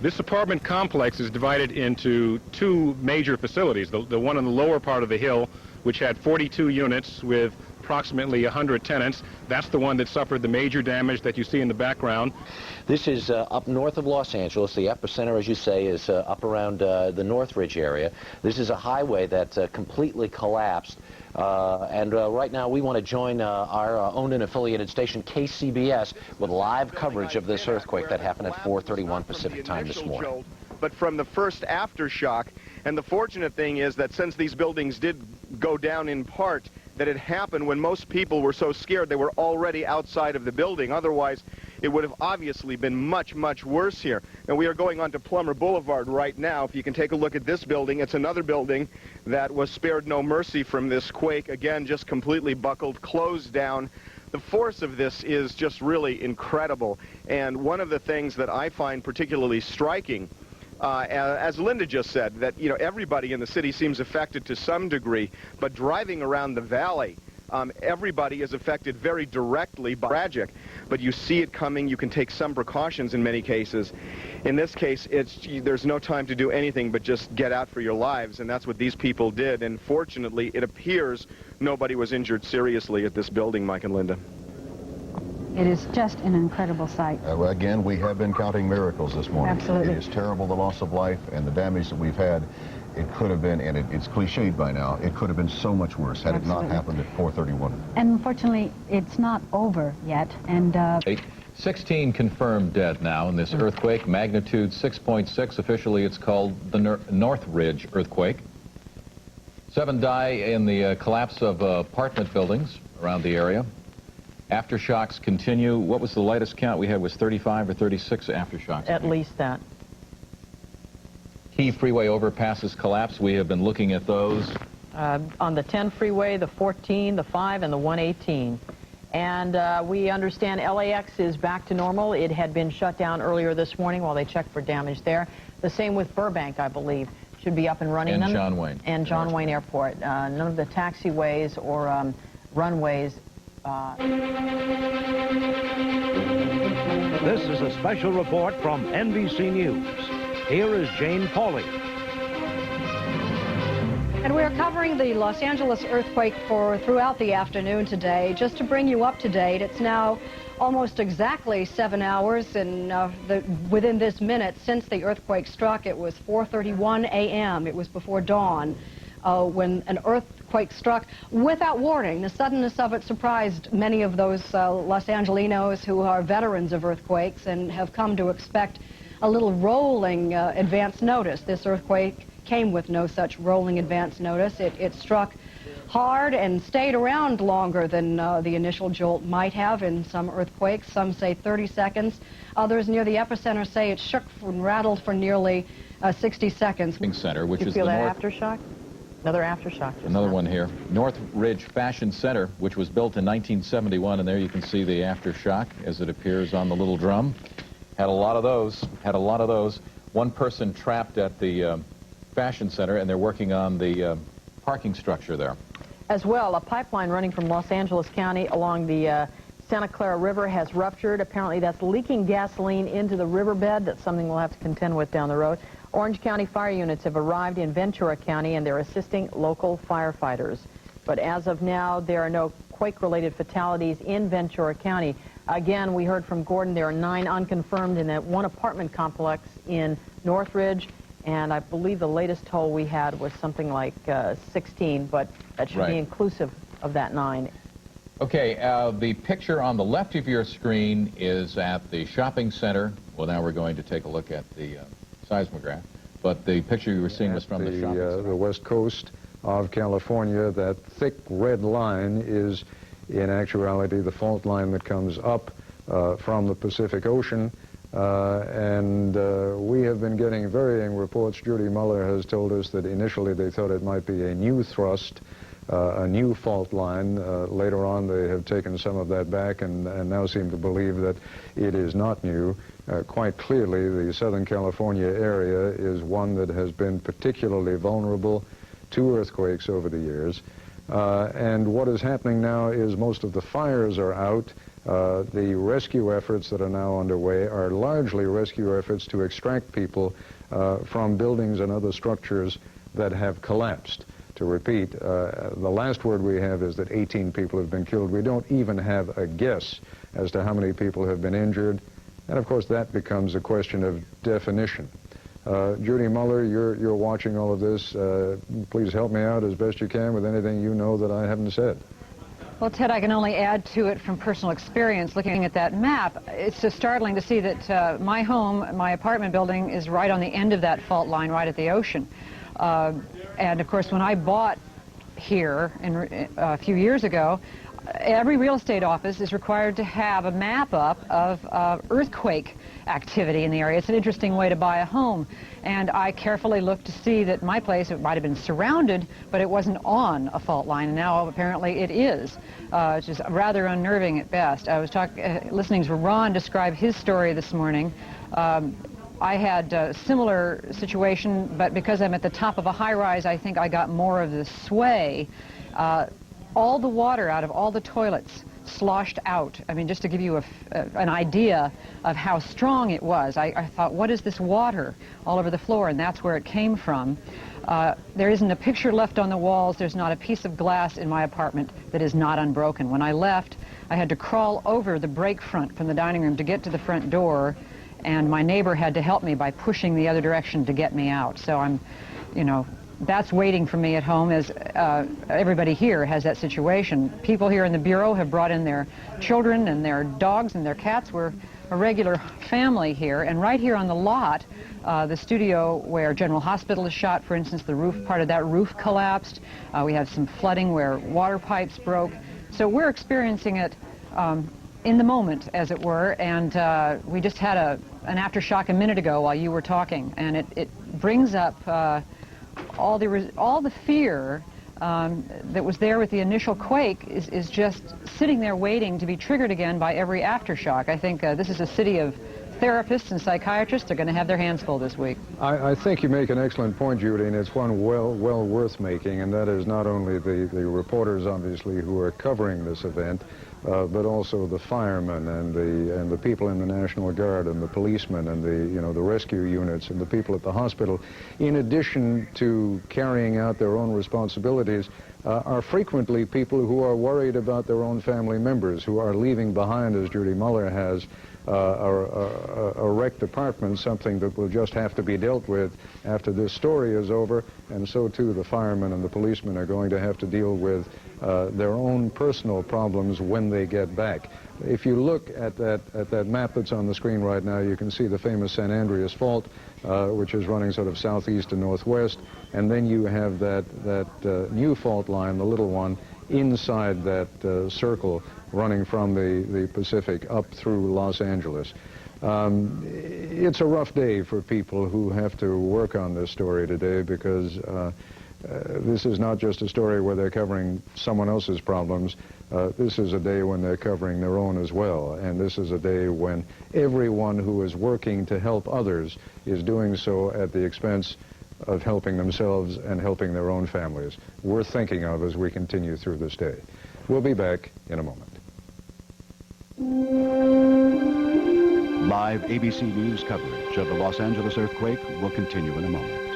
This apartment complex is divided into two major facilities. The one on the lower part of the hill, which had 42 units with approximately 100 tenants. That's the one that suffered the major damage that you see in the background. This is up north of Los Angeles. The epicenter, as you say, is up around the Northridge area. This is a highway that completely collapsed. Right now we want to join our owned and affiliated station KCBS with live coverage of this earthquake that happened at 4:31 Pacific time this morning. But from the first aftershock, and the fortunate thing is that since these buildings did go down in part, that it happened when most people were so scared they were already outside of the building. Otherwise, it would have obviously been much, much worse here. And we are going on to Plummer Boulevard right now. If you can take a look at this building, it's another building that was spared no mercy from this quake. Again, just completely buckled, closed down. The force of this is just really incredible. And one of the things that I find particularly striking, as Linda just said, that everybody in the city seems affected to some degree, but driving around the valley, everybody is affected very directly by tragic. But you see it coming. You can take some precautions in many cases. In this case, there's no time to do anything but just get out for your lives, and that's what these people did. And fortunately, it appears nobody was injured seriously at this building, Mike and Linda. It is just an incredible sight. Again, we have been counting miracles this morning. Absolutely. It is terrible, the loss of life and the damage that we've had. It could have been, and it's cliched by now, it could have been so much worse had Absolutely. it not happened at 4:31. And unfortunately, it's not over yet. And 16 confirmed dead now in this earthquake, magnitude 6.6. Officially, it's called the Northridge earthquake. 7 die in the collapse of apartment buildings around the area. Aftershocks continue. What was the latest count we had? Was 35 or 36 aftershocks? At least that. Key freeway overpasses collapse. We have been looking at those. On the 10 freeway, the 14, the 5, and the 118. And we understand LAX is back to normal. It had been shut down earlier this morning while they checked for damage there. The same with Burbank, I believe. Should be up and running. And John Wayne. And John Wayne Airport. None of the taxiways or runways. This is a special report from NBC News. Here is Jane Pauley. And we're covering the Los Angeles earthquake throughout the afternoon today. Just to bring you up to date, it's now almost exactly 7 hours and within this minute since the earthquake struck. It was 4:31 a.m. It was before dawn when an earthquake struck without warning. The suddenness of it surprised many of those Los Angelinos who are veterans of earthquakes and have come to expect a little rolling advance notice. This earthquake came with no such rolling advance notice. It struck hard and stayed around longer than the initial jolt might have in some earthquakes. Some say 30 seconds. Others near the epicenter say it shook and rattled for nearly 60 seconds. Center, which you is feel the that aftershock? Another aftershock. Another one here. Northridge Fashion Center, which was built in 1971, and there you can see the aftershock as it appears on the little drum. Had a lot of those. Had a lot of those. One person trapped at the Fashion Center, and they're working on the parking structure there. As well, a pipeline running from Los Angeles County along the Santa Clara River has ruptured. Apparently that's leaking gasoline into the riverbed. That's something we'll have to contend with down the road. Orange County fire units have arrived in Ventura County, and they're assisting local firefighters. But as of now, there are no quake-related fatalities in Ventura County. Again, we heard from Gordon there are 9 unconfirmed in that one apartment complex in Northridge, and I believe the latest toll we had was something like 16, but that should be inclusive of that 9. Okay, the picture on the left of your screen is at the shopping center. Well, now we're going to take a look at the seismograph, but the picture you were seeing was from the shopping center. The west coast of California. That thick red line is in actuality the fault line that comes up from the Pacific Ocean, and we have been getting varying reports. Judy Muller has told us that initially they thought it might be a new thrust, a new fault line. Later on they have taken some of that back and now seem to believe that it is not new. Quite clearly the Southern California area is one that has been particularly vulnerable to earthquakes over the years. And what is happening now is most of the fires are out. The rescue efforts that are now underway are largely rescue efforts to extract people from buildings and other structures that have collapsed. To repeat, the last word we have is that 18 people have been killed. We don't even have a guess as to how many people have been injured. And of course, that becomes a question of definition. Judy Muller, you're watching all of this. Please help me out as best you can with anything you know that I haven't said. Well, Ted, I can only add to it from personal experience looking at that map. It's just startling to see that my home, my apartment building, is right on the end of that fault line, right at the ocean. And of course, when I bought here a few years ago, every real estate office is required to have a map up of earthquake activity in the area. It's an interesting way to buy a home. And I carefully looked to see that my place, it might have been surrounded, but it wasn't on a fault line. And now apparently it is, which is rather unnerving at best. I was listening to Ron describe his story this morning. I had a similar situation, but because I'm at the top of a high-rise, I think I got more of the sway. All the water out of all the toilets sloshed out. I mean, just to give you an idea of how strong it was, I thought, what is this water all over the floor? And that's where it came from. There isn't a picture left on the walls. There's not a piece of glass in my apartment that is not unbroken. When I left, I had to crawl over the break front from the dining room to get to the front door, and my neighbor had to help me by pushing the other direction to get me out. So I'm, you know, that's waiting for me at home, as everybody here has that situation. People here in the Bureau have brought in their children and their dogs and their cats. We're a regular family here. And right here on the lot, the studio where General Hospital is shot, for instance, the roof, part of that roof collapsed. We have some flooding where water pipes broke. So we're experiencing it in the moment, as it were, and we just had an aftershock a minute ago while you were talking, and it brings up all the fear that was there with the initial quake is just sitting there waiting to be triggered again by every aftershock. I think this is a city of therapists and psychiatrists. They're going to have their hands full this week. I think you make an excellent point, Judy, and it's one well worth making, and that is not only the reporters, obviously, who are covering this event, but also the firemen and the people in the National Guard and the policemen and the rescue units and the people at the hospital, in addition to carrying out their own responsibilities, are frequently people who are worried about their own family members, who are leaving behind, as Judy Muller has, a wrecked apartment, something that will just have to be dealt with after this story is over, and so too the firemen and the policemen are going to have to deal with their own personal problems when they get back. If you look at that map that's on the screen right now, you can see the famous San Andreas Fault, which is running sort of southeast and northwest, and then you have that new fault line, the little one, inside that circle running from the Pacific up through Los Angeles. It's a rough day for people who have to work on this story today, because this is not just a story where they're covering someone else's problems. This is a day when they're covering their own as well, and this is a day when everyone who is working to help others is doing so at the expense of helping themselves and helping their own families. Worth thinking of as we continue through this day. We'll be back in a moment. Live ABC News coverage of the Los Angeles earthquake will continue in a moment.